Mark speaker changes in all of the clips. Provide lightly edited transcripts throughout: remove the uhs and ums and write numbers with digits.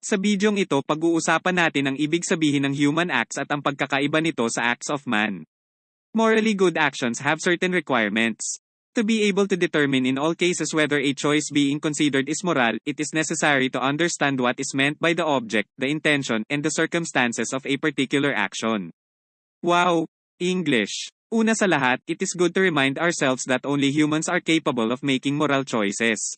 Speaker 1: Sa bidyong ito pag-uusapan natin ang ibig sabihin ng human acts at ang pagkakaiba nito sa acts of man. Morally good actions have certain requirements. To be able to determine in all cases whether a choice being considered is moral, it is necessary to understand what is meant by the object, the intention, and the circumstances of a particular action. Wow! English. Una sa lahat, it is good to remind ourselves that only humans are capable of making moral choices.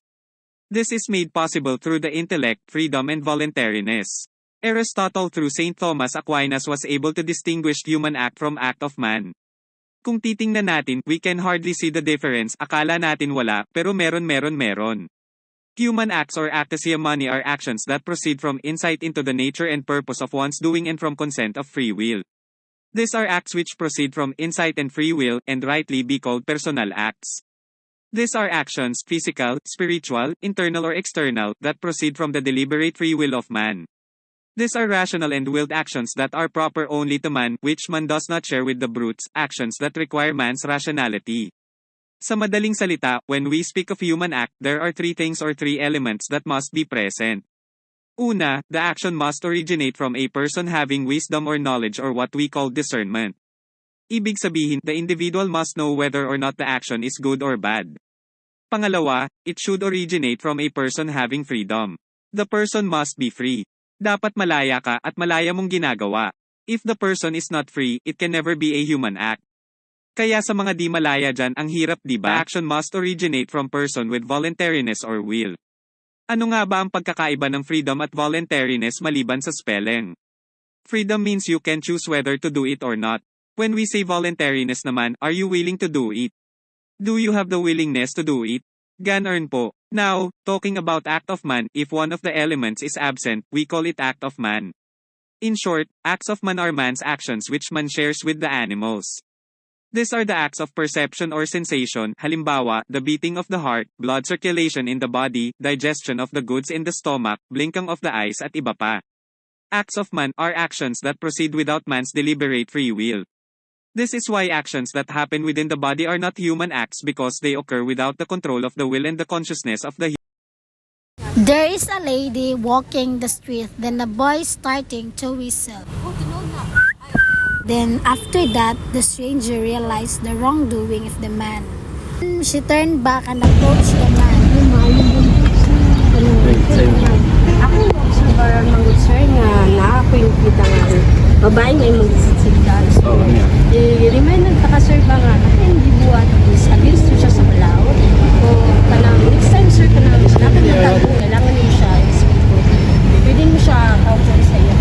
Speaker 1: This is made possible through the intellect, freedom and voluntariness. Aristotle through St. Thomas Aquinas was able to distinguish human act from act of man. Kung titingnan natin, we can hardly see the difference, akala natin wala, pero meron. Human acts or actasiamani are actions that proceed from insight into the nature and purpose of one's doing and from consent of free will. These are acts which proceed from insight and free will, and rightly be called personal acts. These are actions, physical, spiritual, internal or external, that proceed from the deliberate free will of man. These are rational and willed actions that are proper only to man, which man does not share with the brutes, actions that require man's rationality. Sa madaling salita, when we speak of human act, there are three things or three elements that must be present. Una, the action must originate from a person having wisdom or knowledge or what we call discernment. Ibig sabihin, the individual must know whether or not the action is good or bad. Pangalawa, it should originate from a person having freedom. The person must be free. Dapat malaya ka at malaya mong ginagawa. If the person is not free, it can never be a human act. Kaya sa mga di malaya dyan, ang hirap diba? The action must originate from person with voluntariness or will. Ano nga ba ang pagkakaiba ng freedom at voluntariness maliban sa spelling? Freedom means you can choose whether to do it or not. When we say voluntariness naman, are you willing to do it? Do you have the willingness to do it? Ganon po. Now, talking about act of man, if one of the elements is absent, we call it act of man. In short, acts of man are man's actions which man shares with the animals. These are the acts of perception or sensation, halimbawa, the beating of the heart, blood circulation in the body, digestion of the goods in the stomach, blinking of the eyes at iba pa. Acts of man are actions that proceed without man's deliberate free will. This is why actions that happen within the body are not human acts because they occur without the control of the will and the consciousness of the
Speaker 2: There is a lady walking the street, then a boy starting to whistle. Then after that, the stranger realized the wrongdoing of the man. She turned back and approached the man.
Speaker 3: Ako sa barang manggod sir nga ako yung kita nga babae nga yung magsisigdan. I-remind nagtaka sir ba nga hindi buhat is against siya sa malaot. O kanang next time sir kanang nakakatago kailangan mo siya explain. Pwede mo siya counter sa iyo.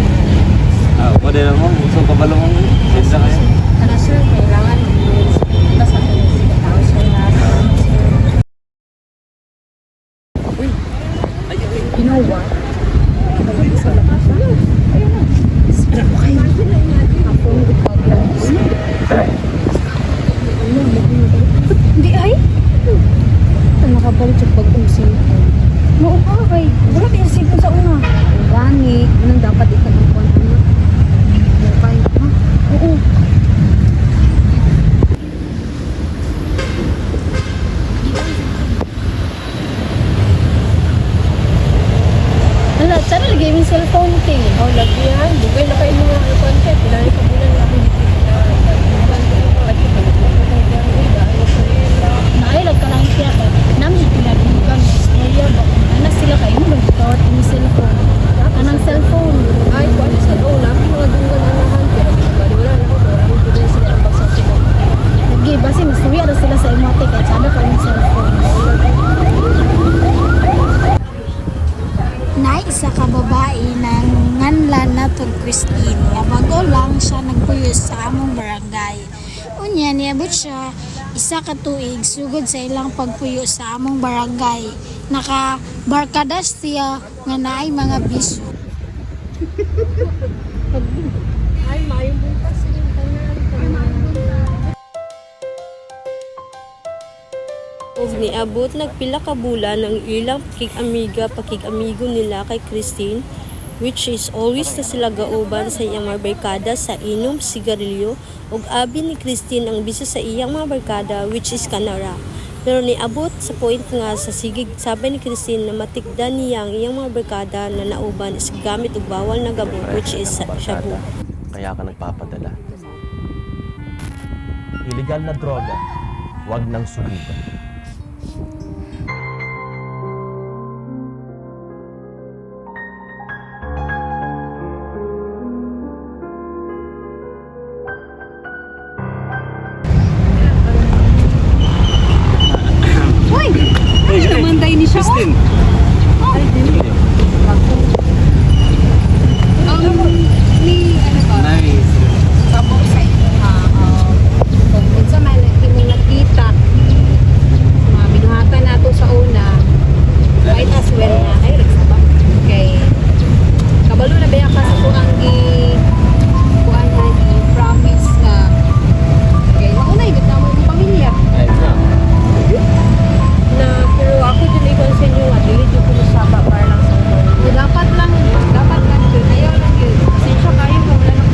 Speaker 4: Pwede lang mo, gusto pa ba lang mo? Basta kayo?
Speaker 3: Kana sir, kailangan mo sa akin sa tao sir na you know what? Hindi ay? Nakabalik sa pag-usin ko. Oo ka kay. Wala kayo sipon sa una. Gani. Anong dapat ikagawa na? Okay. Ha? Oo. Hala, sana lagi yung cellphone king. Oh, lagi yan. Bugay na kayo mga content. Dahil ka bulan na ako dito. Nailag ka lang siya ka. Namin pinagbukan ng istorya ba? Anak sila kayo mo mag-start yung cellphone. Anong cellphone? Ay, kung ano sa loob. Namin mga dungan na naman. Pero wala na ako. Marami ko din sila ang pagsasiko. Lagi, basi masuya na sila sa emotic. At sana ka yung cellphone.
Speaker 2: Na isa ka babae ng nganlan na to Christine. Nga bago lang siya nagpuyos sa among barangay. Unya niabot siya isa ka tuig sugod sa ilang pagpuyo sa among barangay. Naka-barkadas siya nga naay mga bisyo.
Speaker 3: Ay, mayong bukas yung tanan. Og niabot nagpila ka bulan ang ilang pakig-amigo nila kay Christine, which is always na sila gauban sa iyang mga barkada sa inom, sigarilyo, og abi ni Christine ang biso sa iyang mga barkada, which is kanara. Pero niabot sa point nga sa sigig sabi ni Christine na matigdan niya ang iyang mga barkada na nauban is gamit og bawal na gamot which is shabu.
Speaker 5: Kaya ka nagpapadala. Illegal na droga, wag nang subukan.
Speaker 3: Namanday ni siya.
Speaker 4: Christine!
Speaker 3: Ni ano ba?
Speaker 4: Nice.
Speaker 3: Tabo sa inyo ha. Kung sa man imong nakita mga binuhatan nato sa una, might as well na ay reksaba. Kay kabalo na ba ka sa kuang kuan na i-promise na kay mauna ibig na mo yung pamilya.
Speaker 4: Ayun na.
Speaker 3: Na pero ako din ikon sa inyo at dili ko saba para lang sa una. Dapat lang yun. Ayaw lang yun. Pasensya kayo kung wala nang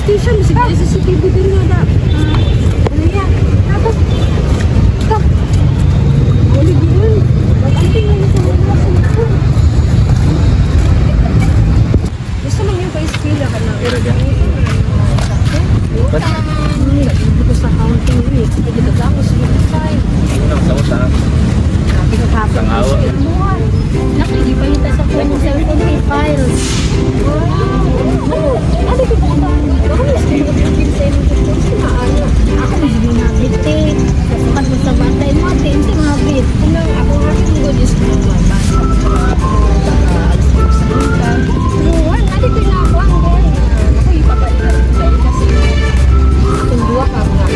Speaker 3: station, sige, CCTV din nga da. Ano yan? Tapos, stop. Uli din. Mag-anting na yung sa mga cellphone. Gusto lang yung pa-eskwila ka na. Pero ganyan. Hindi ko sa counting week. Hindi ko lang ko sa side.
Speaker 4: Sa uta.
Speaker 3: Pinag-hapon ko
Speaker 4: awa.
Speaker 3: siya. Hindi pa hita sa phone yung cellphone kay files. Ano ko po ito? Ako yung skin sa inyo ko. Sinaano? Ako hindi nabit. Kasukat mo sa bantay mo. Hindi mabit. Ako nga yung good is ko. Basta. Alas ko sa bantay. Nuwan. Ano ko yung ako ang boy. Ako yung papalitan ko sa'yo kasi kung dua ka nga.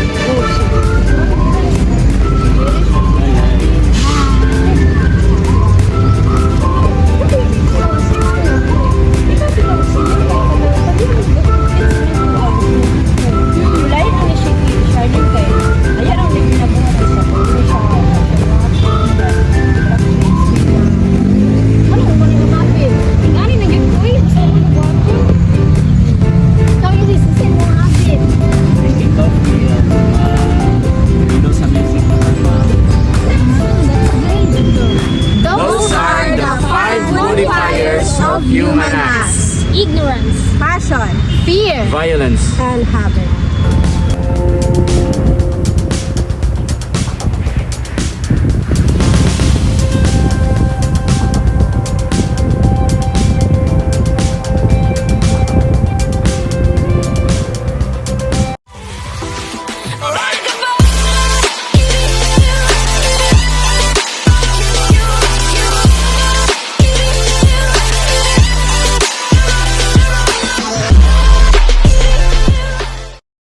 Speaker 2: Human acts.
Speaker 3: Ignorance,
Speaker 2: Passion.
Speaker 3: fear,
Speaker 4: Violence.
Speaker 3: and habit.